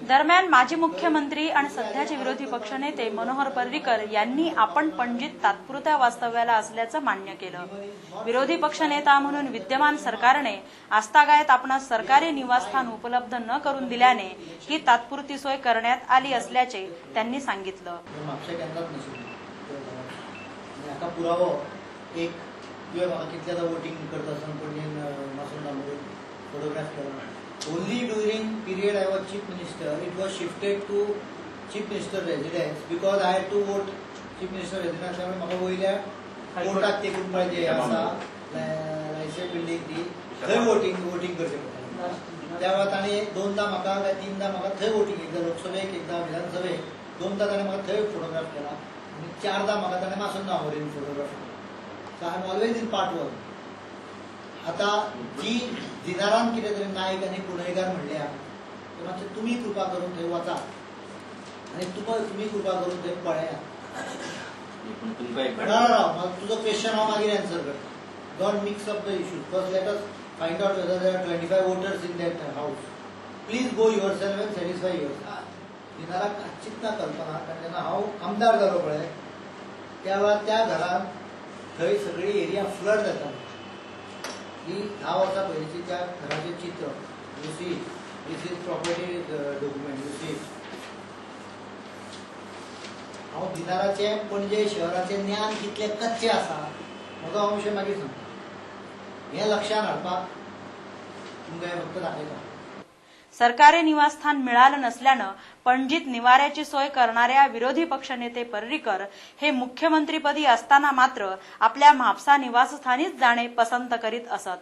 दरम्यान माजी मुख्यमंत्री आणि सध्याचे विरोधी पक्षनेते मनोहर पर्रीकर यांनी आपण पणजीत तात्पुरत्या वास्तव्याला असल्याचं मान्य केलं। विरोधी पक्षनेता म्हणून विद्यमान सरकारने आस्थागायत आपणास सरकारी निवासस्थान उपलब्ध न करून दिल्याने ही तात्पुरती सोय करण्यात आली असल्याचे त्यांनी सांगितलं। Only during period I was chief minister, it was shifted to chief minister residence because I had to vote chief minister residence. त्यामुळे मला वयल्या कोर्टात ते कुंपळ जे आसा लायसेन्स बिल्डिंग ती थंय वोटिंग करचे पडटा। त्या वेळार ताणे दोनदा म्हाका काय तीनदा म्हाका थंय वोटिंग, एकदा लोकसभेक एकदा विधानसभेक, दोनदा ताणे म्हाका थंय फोटोग्राफ केला आणि चारदा म्हाका ताणे मासुंदा व्हरून फोटोग्राफ केला। So I am always in part one. आता जी दिनारान कितें तरी नायक आनी पुणेकार म्हणल्या ते मातशें तुमी कृपा करून थंय वचा आनी तुमी कृपा करून थंय पळयात। तुजो क्वेश्चन हांव मागीर एन्सर करता। Don't mix up the issues. First let us find out whether there are 25 voters in that house. Please go yourself and satisfy yourself. दिनाराक चिंत ना कल्पना, कारण जेन्ना हांव आमदार जालो पळय त्या वेळार त्या घरान थंय सगळी एरिया फ्लड जाता। ही 10 वर्सां पयलींची त्या घराचें चित्र you see, this is property document you see. हांव दिनाराचें पणजे शहराचें ज्ञान कितलें कच्चें आसा म्हजो हांव विशय मागीर सांगता। हें लक्षांत हाडपाक तुमकां हें फक्त दाखयता। सरकारी निवासस्थान मिळालं नसल्यानं पणजीत निवाऱ्याची सोय करणाऱ्या विरोधी पक्षनेते पर्रीकर हे मुख्यमंत्रीपदी असताना मात्र आपल्या म्हापसा निवासस्थानीच जाणे पसंत करीत असत।